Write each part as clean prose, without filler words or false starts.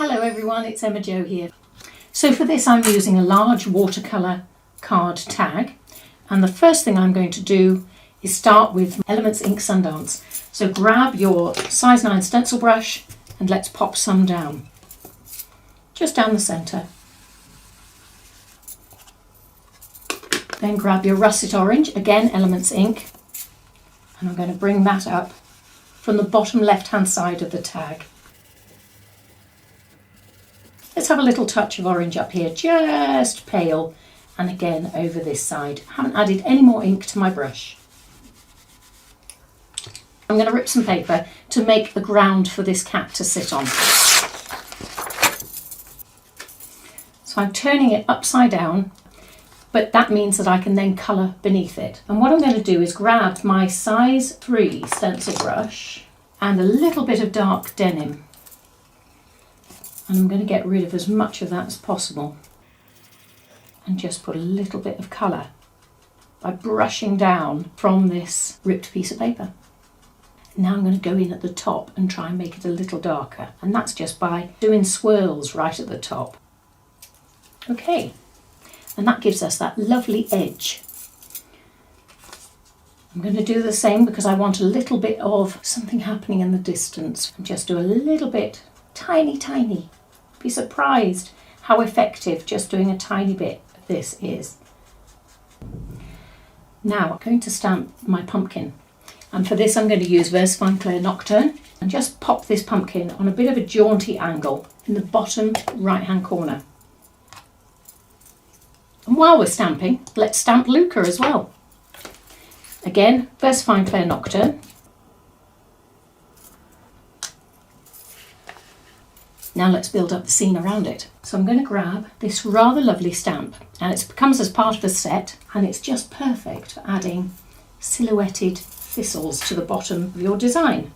Hello everyone, it's Emma Jo here. So for this I'm using a large watercolour card tag, and the first thing I'm going to do is start with Elements Ink Sundance. So grab your size 9 stencil brush and let's pop some down, just down the centre. Then grab your russet orange, again Elements Ink, and I'm going to bring that up from the bottom left hand side of the tag. Let's have a little touch of orange up here, just pale, and again over this side. I haven't added any more ink to my brush. I'm going to rip some paper to make the ground for this cat to sit on. So I'm turning it upside down, but that means that I can then colour beneath it. And what I'm going to do is grab my size 3 stencil brush and a little bit of dark denim. And I'm going to get rid of as much of that as possible and just put a little bit of colour by brushing down from this ripped piece of paper. Now I'm going to go in at the top and try and make it a little darker, and that's just by doing swirls right at the top. Okay, and that gives us that lovely edge. I'm going to do the same because I want a little bit of something happening in the distance, and just do a little bit, tiny. Be surprised how effective just doing a tiny bit of this is. Now I'm going to stamp my pumpkin, and for this I'm going to use Versafine Clair Nocturne and just pop this pumpkin on a bit of a jaunty angle in the bottom right hand corner. And while we're stamping, let's stamp Luca as well. Again, Versafine Clair Nocturne. Now let's build up the scene around it. So I'm going to grab this rather lovely stamp, and it comes as part of a set, and it's just perfect for adding silhouetted thistles to the bottom of your design.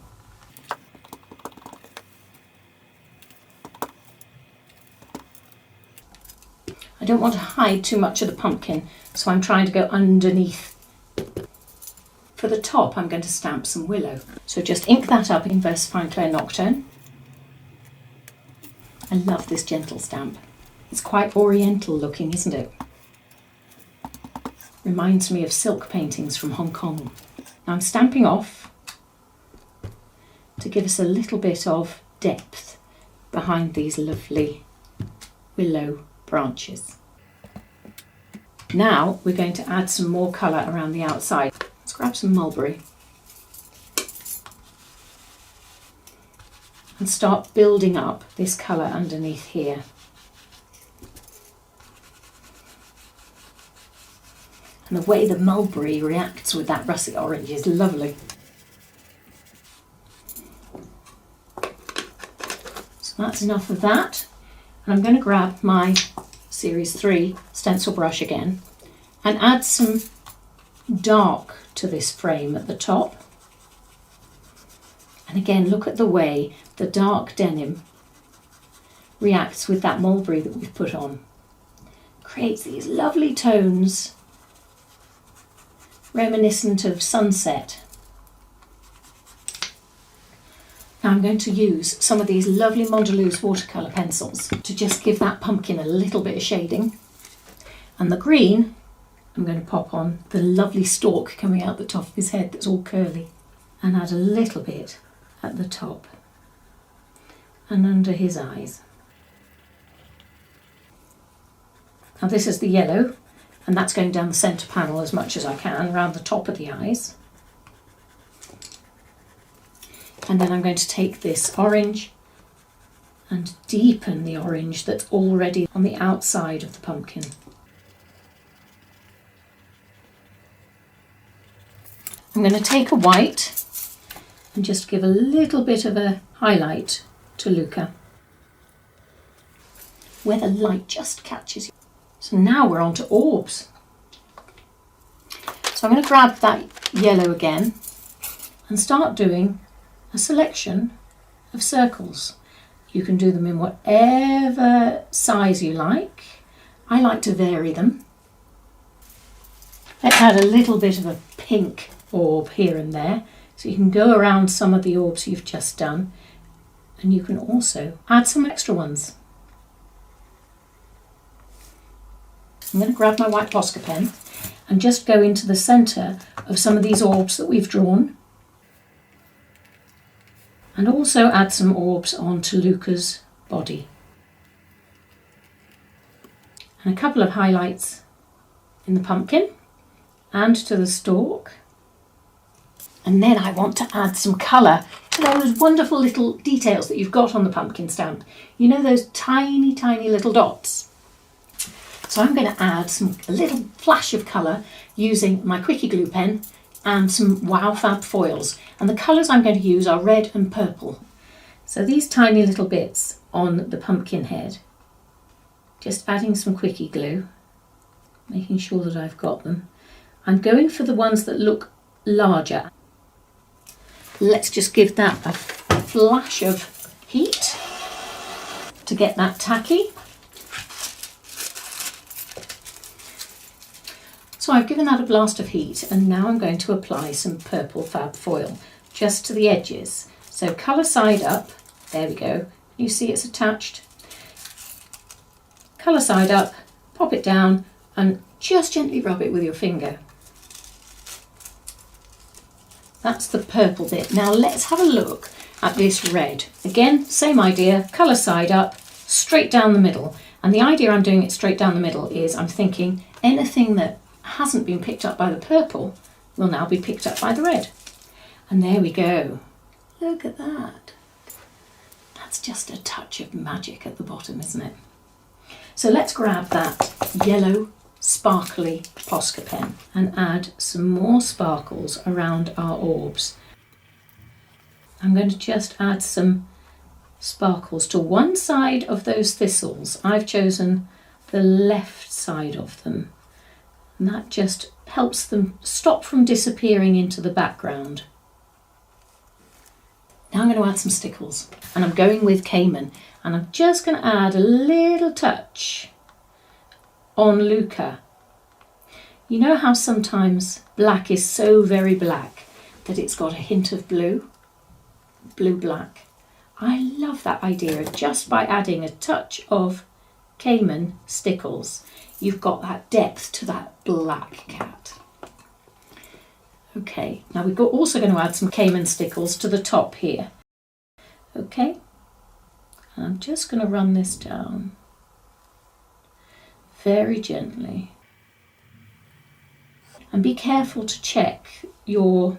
I don't want to hide too much of the pumpkin, so I'm trying to go underneath. For the top I'm going to stamp some willow. So just ink that up in Versafine Clair Nocturne. I love this gentle stamp. It's quite oriental looking, isn't it? Reminds me of silk paintings from Hong Kong. Now I'm stamping off to give us a little bit of depth behind these lovely willow branches. Now we're going to add some more colour around the outside. Let's grab some mulberry and start building up this colour underneath here. And the way the mulberry reacts with that russet orange is lovely. So that's enough of that. And I'm going to grab my Series 3 stencil brush again and add some dark to this frame at the top. And again, look at the way the dark denim reacts with that mulberry that we've put on. Creates these lovely tones, reminiscent of sunset. Now I'm going to use some of these lovely Mondeluz Watercolour Pencils to just give that pumpkin a little bit of shading. And the green, I'm going to pop on the lovely stalk coming out the top of his head that's all curly, and add a little bit at the top and under his eyes. Now this is the yellow, and that's going down the centre panel as much as I can around the top of the eyes. And then I'm going to take this orange and deepen the orange that's already on the outside of the pumpkin. I'm going to take a white and just give a little bit of a highlight to Luca, where the light just catches you. So now we're on to orbs. So I'm going to grab that yellow again and start doing a selection of circles. You can do them in whatever size you like. I like to vary them. Let's add a little bit of a pink orb here and there, so you can go around some of the orbs you've just done And you can also add some extra ones. I'm going to grab my white Posca pen and just go into the centre of some of these orbs that we've drawn. And also add some orbs onto Luca's body. And a couple of highlights in the pumpkin and to the stalk. And then I want to add some colour to those wonderful little details that you've got on the pumpkin stamp. You know, those tiny, tiny little dots. So I'm going to add a little flash of colour using my Quickie glue pen and some Wow Fab foils. And the colours I'm going to use are red and purple. So these tiny little bits on the pumpkin head, just adding some Quickie glue, making sure that I've got them. I'm going for the ones that look larger. Let's just give that a flash of heat to get that tacky. So I've given that a blast of heat, and now I'm going to apply some purple fab foil just to the edges. So colour side up, there we go. You see it's attached. Colour side up, pop it down and just gently rub it with your finger. That's the purple bit. Now let's have a look at this red. Again, same idea, colour side up, straight down the middle. And the idea I'm doing it straight down the middle is I'm thinking anything that hasn't been picked up by the purple will now be picked up by the red. And there we go. Look at that. That's just a touch of magic at the bottom, isn't it? So let's grab that yellow sparkly Posca pen and add some more sparkles around our orbs. I'm going to just add some sparkles to one side of those thistles. I've chosen the left side of them, and that just helps them stop from disappearing into the background. Now I'm going to add some stickles, and I'm going with Cayman, and I'm just going to add a little touch on Luca. You know how sometimes black is so very black that it's got a hint of blue? Blue-black. I love that idea. Just by adding a touch of Cayman stickles, you've got that depth to that black cat. Okay, now we're also going to add some Cayman stickles to the top here. Okay, and I'm just going to run this down very gently. And be careful to check your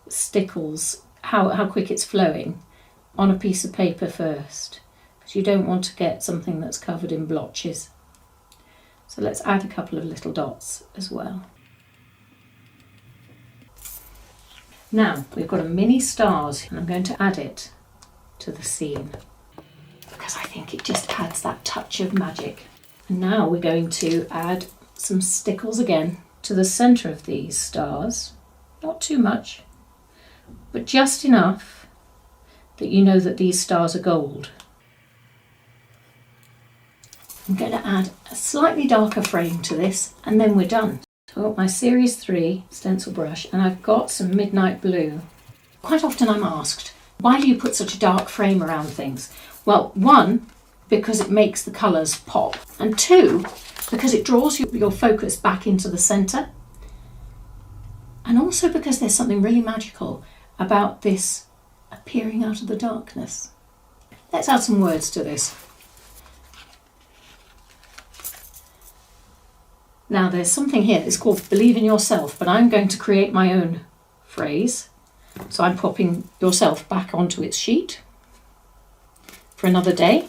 stickles, how quick it's flowing, on a piece of paper first, because you don't want to get something that's covered in blotches. So let's add a couple of little dots as well. Now we've got a mini stars, and I'm going to add it to the scene because I think it just adds that touch of magic. And now we're going to add some stickles again to the centre of these stars. Not too much, but just enough that you know that these stars are gold. I'm going to add a slightly darker frame to this, and then we're done. So I've got my Series 3 stencil brush, and I've got some midnight blue. Quite often I'm asked, why do you put such a dark frame around things? Well, one, because it makes the colours pop, and two, because it draws your focus back into the centre, and also because there's something really magical about this appearing out of the darkness. Let's add some words to this. Now there's something here that's called believe in yourself, but I'm going to create my own phrase. So I'm popping yourself back onto its sheet for another day.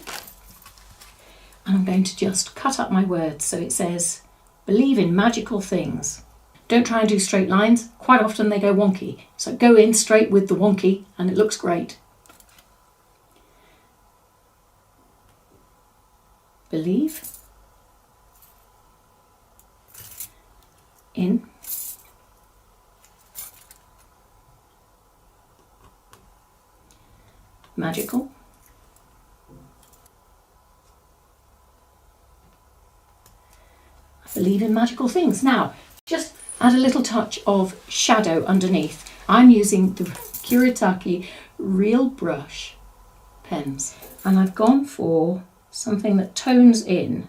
And I'm going to just cut up my words. So it says, believe in magical things. Don't try and do straight lines. Quite often they go wonky. So go in straight with the wonky and it looks great. Believe in magical believe in magical things. Now, just add a little touch of shadow underneath. I'm using the Kuretake Real Brush pens. And I've gone for something that tones in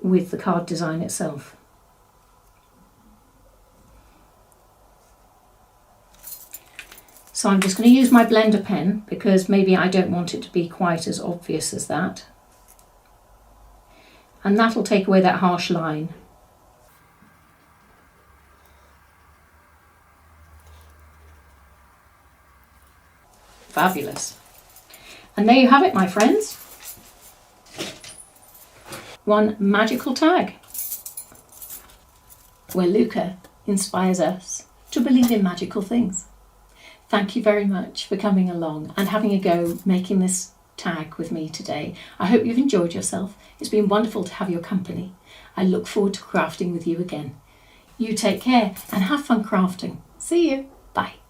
with the card design itself. So I'm just going to use my blender pen because maybe I don't want it to be quite as obvious as that. And that'll take away that harsh line. Fabulous. And there you have it, my friends. One magical tag where Luca inspires us to believe in magical things. Thank you very much for coming along and having a go making this tag with me today. I hope you've enjoyed yourself. It's been wonderful to have your company. I look forward to crafting with you again. You take care and have fun crafting. See you. Bye.